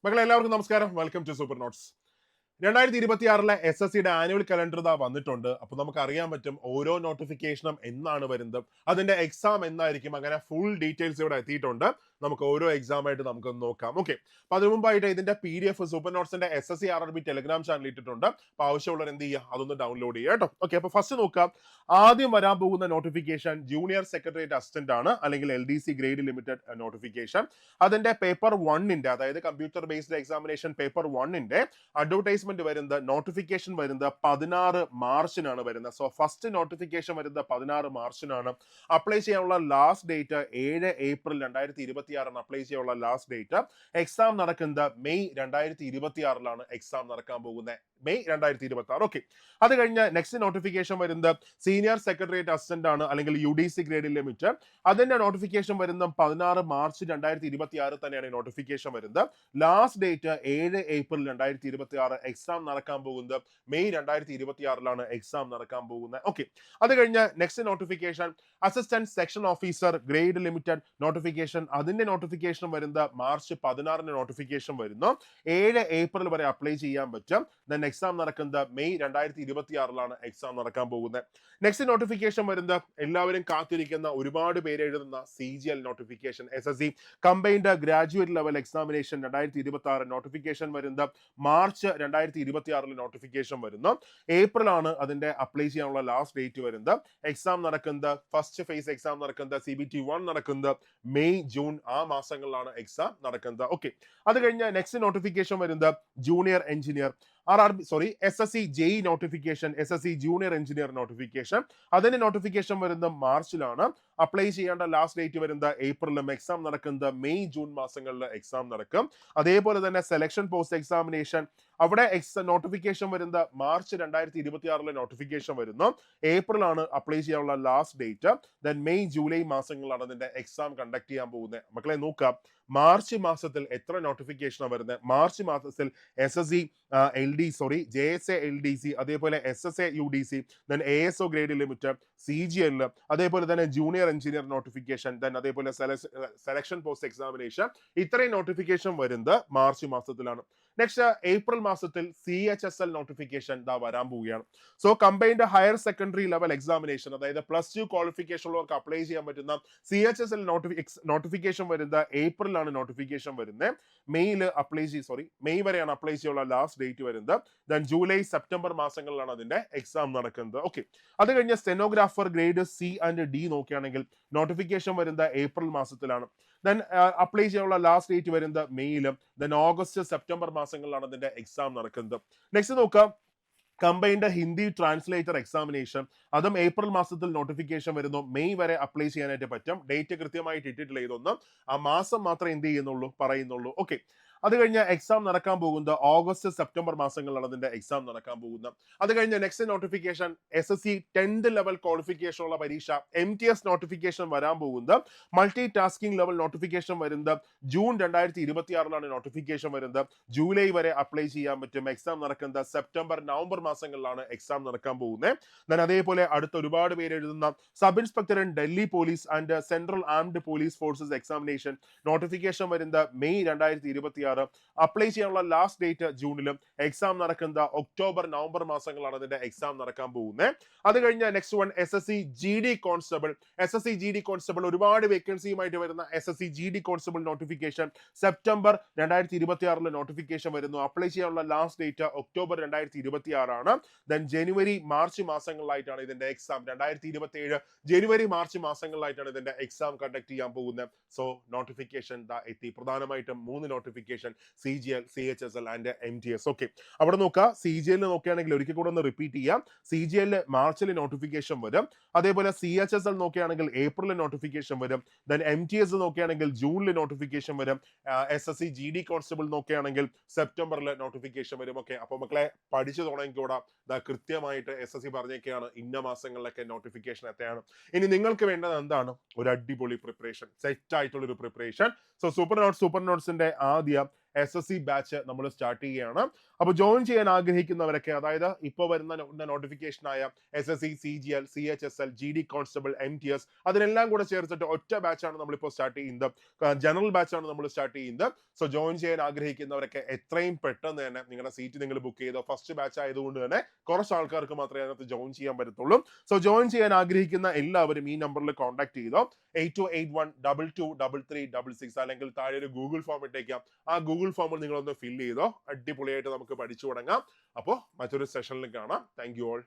മക്കളെ എല്ലാവർക്കും നമസ്കാരം. Welcome to super notes. 2026 SSCയുടെ ആനുവൽ കലണ്ടർ ഇതാ വന്നിട്ടുണ്ട്. അപ്പൊ നമുക്ക് അറിയാൻ പറ്റും ഓരോ നോട്ടിഫിക്കേഷനും എന്നാണ് വരുന്നത്, അതിന്റെ എക്സാം എന്നായിരിക്കും. അങ്ങനെ ഫുൾ ഡീറ്റെയിൽസ് ഇവിടെ എത്തിയിട്ടുണ്ട്. നമുക്ക് ഓരോ എക്സാം ആയിട്ട് നമുക്ക് നോക്കാം. ഓക്കെ, അപ്പൊ അതിനു മുമ്പായിട്ട് ഇതിന്റെ PDF സൂപ്പർ നോട്ട്സിന്റെ SSC RRB ടെലിഗ്രാം ചാനൽ ഇട്ടിട്ടുണ്ട്. അപ്പൊ ആവശ്യമുള്ളവർ എന്ത് ചെയ്യുക, അതൊന്ന് ഡൗൺലോഡ് ചെയ്യുക കേട്ടോ. ഓക്കെ, അപ്പൊ ഫസ്റ്റ് നോക്കാം. ആദ്യം വരാൻ പോകുന്ന നോട്ടിഫിക്കേഷൻ ജൂനിയർ സെക്രട്ടേറിയറ്റ് അസിസ്റ്റന്റ് ആണ്, അല്ലെങ്കിൽ LDC ഗ്രേഡ് ലിമിറ്റഡ് നോട്ടിഫിക്കേഷൻ. അതിന്റെ പേപ്പർ 1-ന്റെ, അതായത് കമ്പ്യൂട്ടർ ബേസ്ഡ് എക്സാമിനേഷൻ പേപ്പർ 1-ന്റെ അഡ്വർടൈസ്മെന്റ് വരുന്നത്, നോട്ടിഫിക്കേഷൻ വരുന്നത് 16 മാർച്ചിനാണ് വരുന്നത്. സോ ഫസ്റ്റ് നോട്ടിഫിക്കേഷൻ വരുന്നത് 16 മാർച്ചിനാണ്. അപ്ലൈ ചെയ്യാനുള്ള ലാസ്റ്റ് ഡേറ്റ് 7 ഏപ്രിൽ 2026 അപ്ലൈ ചെയ്യാനുള്ള ലാസ്റ്റ് ഡേറ്റ്. എക്സാം നടക്കുന്നത് മെയ് 2026 എക്സാം നടക്കാൻ പോകുന്നത്, മെയ് 2026. ഓക്കെ, അത് കഴിഞ്ഞ് നെക്സ്റ്റ് നോട്ടിഫിക്കേഷൻ വരുന്നത് സീനിയർ സെക്രട്ടേറിയറ്റ് അസിസ്റ്റന്റ് ആണ്, അല്ലെങ്കിൽ UDC ഗ്രേഡ് ലിമിറ്റഡ്. അതിന്റെ നോട്ടിഫിക്കേഷൻ വരുന്നത് 16 മാർച്ച് 2026 തന്നെയാണ് നോട്ടിഫിക്കേഷൻ വരുന്നത്. Last date 7 April 2026. എക്സാം നടക്കാൻ പോകുന്നത് മെയ് 2026 എക്സാം നടക്കാൻ പോകുന്നത്. ഓക്കെ, അത് കഴിഞ്ഞ് next notification assistant section officer grade limited notification. അതിന്റെ നോട്ടിഫിക്കേഷൻ വരുന്നത് മാർച്ച് 16 നോട്ടിഫിക്കേഷൻ വരുന്നു. 7 ഏപ്രിൽ വരെ അപ്ലൈ ചെയ്യാൻ പറ്റും. ദെൻ എക്സാം നടക്കുന്നത് മെയ് 2026 എക്സാം നടക്കാൻ പോകുന്നത്. നെക്സ്റ്റ് നോട്ടിഫിക്കേഷൻ വരുന്നത് എല്ലാവരും കാത്തിരിക്കുന്ന, ഒരുപാട് പേര് എഴുതുന്ന CGL notification, SSC combined graduate level examination 2026 notification വരുന്നത് മാർച്ച് 2026 നോട്ടിഫിക്കേഷൻ വരുന്നു. ഏപ്രിൽ ആണ് അതിന്റെ അപ്ലൈ ചെയ്യാനുള്ള ലാസ്റ്റ് ഡേറ്റ് വരുന്നത്. എക്സാം നടക്കുന്നത്, ഫസ്റ്റ് ഫേസ് എക്സാം നടക്കുന്നത്, CBT 1 നടക്കുന്നത് മെയ് ജൂൺ ആ മാസങ്ങളിലാണ് എക്സാം നടക്കുന്നത്. ഓക്കെ, അത് കഴിഞ്ഞ് നെക്സ്റ്റ് നോട്ടിഫിക്കേഷൻ വരുന്നത് junior engineer SSC JE notification, SSC junior engineer notification. അതിന്റെ നോട്ടിഫിക്കേഷൻ വരുന്നത് മാർച്ചിലാണ്. അപ്ലൈ ചെയ്യേണ്ട ലാസ്റ്റ് ഡേറ്റ് വരുന്നത് ഏപ്രിലും. എക്സാം നടക്കുന്നത് മെയ് ജൂൺ മാസങ്ങളിൽ എക്സാം നടക്കും. അതേപോലെ തന്നെ സെലക്ഷൻ പോസ്റ്റ് എക്സാമിനേഷൻ, അവിടെ നോട്ടിഫിക്കേഷൻ വരുന്നത് മാർച്ച് 2026 നോട്ടിഫിക്കേഷൻ വരുന്നു. ഏപ്രിൽ ആണ് അപ്ലൈ ചെയ്യാനുള്ള last date. Then May July മാസങ്ങളിലാണ് അതിന്റെ എക്സാം കണ്ടക്ട് ചെയ്യാൻ പോകുന്നത്. മക്കളെ നോക്കാം, മാർച്ച് മാസത്തിൽ എത്ര നോട്ടിഫിക്കേഷനാണ് വരുന്നത്. മാർച്ച് മാസത്തിൽ JSA LDC, അതേപോലെ SSA UDC, then ASO grade limited, CGL, അതേപോലെ തന്നെ ജൂനിയർ എഞ്ചിനീയർ നോട്ടിഫിക്കേഷൻ, ദെൻ അതേപോലെ സെലക്ഷൻ പോസ്റ്റ് എക്സാമിനേഷൻ. ഇത്രയും നോട്ടിഫിക്കേഷൻ വരുന്നത് മാർച്ച് മാസത്തിലാണ്. നെക്സ്റ്റ് ഏപ്രിൽ മാസത്തിൽ CHSL നോട്ടിഫിക്കേഷൻ വരാൻ പോവുകയാണ്. So combined higher secondary level examination, അതായത് +2 ക്വാളിഫിക്കേഷൻ ഉള്ളവർക്ക് അപ്ലൈ ചെയ്യാൻ പറ്റുന്ന CHSL നോട്ടിഫിക്കേഷൻ വരുന്നത് ഏപ്രിലാണ് നോട്ടിഫിക്കേഷൻ വരുന്നത്. മെയ് വരെയാണ് അപ്ലൈ ചെയ്യാനുള്ള ലാസ്റ്റ് ഡേറ്റ് വരുന്നത്. ദെൻ ജൂലൈ സെപ്റ്റംബർ മാസങ്ങളിലാണ് അതിന്റെ എക്സാം നടക്കുന്നത്. ഓക്കെ, അത് കഴിഞ്ഞ stenographer grade C and D നോക്കുകയാണെങ്കിൽ നോട്ടിഫിക്കേഷൻ വരുന്നത് ഏപ്രിൽ മാസത്തിലാണ്. ദെൻ അപ്ലൈ ചെയ്യാനുള്ള ലാസ്റ്റ് ഡേറ്റ് വരുന്നത് മെയ്യിലും. ദെൻ ഓഗസ്റ്റ് സെപ്റ്റംബർ മാസങ്ങളിലാണ് അതിന്റെ എക്സാം നടക്കുന്നത്. നെക്സ്റ്റ് നോക്കാം, കമ്പൈൻഡ് ഹിന്ദി ട്രാൻസ്ലേറ്റർ എക്സാമിനേഷൻ. അതും ഏപ്രിൽ മാസത്തിൽ നോട്ടിഫിക്കേഷൻ വരുന്നു. മെയ് വരെ അപ്ലൈ ചെയ്യാനായിട്ട് പറ്റും. ഡേറ്റ് കൃത്യമായിട്ട് ഇട്ടിട്ടില്ല, ഇതൊന്നും ആ മാസം മാത്രമേ എന്ത് ചെയ്യുന്നുള്ളൂ, പറയുന്നുള്ളൂ. ഓക്കെ, അത് കഴിഞ്ഞ് എക്സാം നടക്കാൻ പോകുന്നത് ഓഗസ്റ്റ് സെപ്റ്റംബർ മാസങ്ങളിലാണ് അതിന്റെ എക്സാം നടക്കാൻ പോകുന്നത്. അത് കഴിഞ്ഞ് next notification SSC 10th level qualification ഉള്ള പരീക്ഷ MTS നോട്ടിഫിക്കേഷൻ വരാൻ പോകുന്നത്. മൾട്ടി ടാസ്കിംഗ് ലെവൽ നോട്ടിഫിക്കേഷൻ വരുന്നത് ജൂൺ 2026 നോട്ടിഫിക്കേഷൻ വരുന്നത്. ജൂലൈ വരെ അപ്ലൈ ചെയ്യാൻ പറ്റും. എക്സാം നടക്കുന്നത് സെപ്റ്റംബർ നവംബർ മാസങ്ങളിലാണ് എക്സാം നടക്കാൻ പോകുന്നത്. ദെൻ അതേപോലെ അടുത്ത ഒരുപാട് പേര് എഴുതുന്ന sub inspector in Delhi police and central armed police forces examination notification വരുന്നത് മെയ് 2026. അപ്ലൈ ചെയ്യാനുള്ള ലാസ്റ്റ് ഡേറ്റ് ജൂണിലും. എക്സാം നടക്കുന്നത് ഒക്ടോബർ നവംബർ മാസങ്ങളാണ് അതിന്റെ എക്സാം നടക്കാൻ പോകുന്നത്. അത് കഴിഞ്ഞ next one SSC GD constable. ഒരുപാട് വേക്കൻസിയുമായിട്ട് വരുന്ന SSC GD constable notification September 2026 notification വരുന്നു. അപ്ലൈ ചെയ്യാനുള്ള ലാസ്റ്റ് ഡേറ്റ് ഒക്ടോബർ 2026. ദെൻ ജനുവരി മാർച്ച് മാസങ്ങളിലായിട്ടാണ് ഇതിന്റെ എക്സാം. 2027 ജനുവരി മാർച്ച് മാസങ്ങളിലായിട്ടാണ് ഇതിന്റെ എക്സാം കണ്ടക്ട് ചെയ്യാൻ പോകുന്നത്. സോ നോട്ടിഫിക്കേഷൻ എത്തി. പ്രധാനമായിട്ടും 3 notification, CGL, CHSL and MTS. Okay, അവിടെ നോക്കുക, CGL നോക്കുകയാണെങ്കിൽ ഒരിക്കൽ കൂടെ ഒന്ന് റിപ്പീറ്റ് ചെയ്യാം. CGL മാർച്ചിൽ നോട്ടിഫിക്കേഷൻ വരും. അതേപോലെ CHSL നോക്കുകയാണെങ്കിൽ ഏപ്രിൽ നോട്ടിഫിക്കേഷൻ വരും. ദെൻ MTS നോക്കുകയാണെങ്കിൽ ജൂണിൽ നോട്ടിഫിക്കേഷൻ വരും. SSC GD കോൺസ്റ്റബിൾ നോക്കുകയാണെങ്കിൽ സെപ്റ്റംബറിൽ നോട്ടിഫിക്കേഷൻ വരും. ഓക്കെ, അപ്പൊ മക്കളെ പഠിച്ചു തുടങ്ങിക്കൂടാ, കൃത്യമായിട്ട് SSC പറഞ്ഞൊക്കെയാണ് ഇന്ന മാസങ്ങളിലൊക്കെ നോട്ടിഫിക്കേഷൻ എത്രയാണ്. ഇനി നിങ്ങൾക്ക് വേണ്ടത് എന്താണ്? ഒരു അടിപൊളി പ്രിപ്പറേഷൻ, സെറ്റ് ആയിട്ടുള്ള ഒരു പ്രിപ്പറേഷൻ. സോ സൂപ്പർ നോട്ട്സിന്റെ ആദ്യ SSC ബാച്ച് നമ്മൾ സ്റ്റാർട്ട് ചെയ്യുകയാണ്. അപ്പോൾ ജോയിൻ ചെയ്യാൻ ആഗ്രഹിക്കുന്നവരൊക്കെ, അതായത് ഇപ്പോൾ വരുന്ന നോട്ടിഫിക്കേഷൻ ആയ SSC, CGL, CHSL, GD constable, MTS അതിനെല്ലാം കൂടെ ചേർത്തിട്ട് ഒറ്റ ബാച്ചാണ് നമ്മളിപ്പോൾ സ്റ്റാർട്ട് ചെയ്യുന്നത്. ജനറൽ ബാച്ചാണ് നമ്മൾ സ്റ്റാർട്ട് ചെയ്യുന്നത്. സോ ജോയിൻ ചെയ്യാൻ ആഗ്രഹിക്കുന്നവരൊക്കെ എത്രയും പെട്ടെന്ന് തന്നെ നിങ്ങളുടെ സീറ്റ് നിങ്ങൾ ബുക്ക് ചെയ്തോ. ഫസ്റ്റ് ബാച്ച് ആയതുകൊണ്ട് തന്നെ കുറച്ച് ആൾക്കാർക്ക് മാത്രമേ അതിനകത്ത് ജോയിൻ ചെയ്യാൻ പറ്റത്തുള്ളൂ. സോ ജോയിൻ ചെയ്യാൻ ആഗ്രഹിക്കുന്ന എല്ലാവരും ഈ നമ്പറിൽ കോൺടാക്ട് ചെയ്തോ. 8281223366 അല്ലെങ്കിൽ താഴെ ഒരു ഗൂഗിൾ ഫോം ഇട്ടേക്കാം. ആ ഗൂഗിൾ ഫോമിൽ നിങ്ങളൊന്ന് ഫില്ല് ചെയ്തോ. അടിപൊളിയായിട്ട് നമുക്ക് പഠിച്ചു തുടങ്ങാം. അപ്പോൾ മറ്റൊരു സെഷനിൽ കാണാം. Thank you all.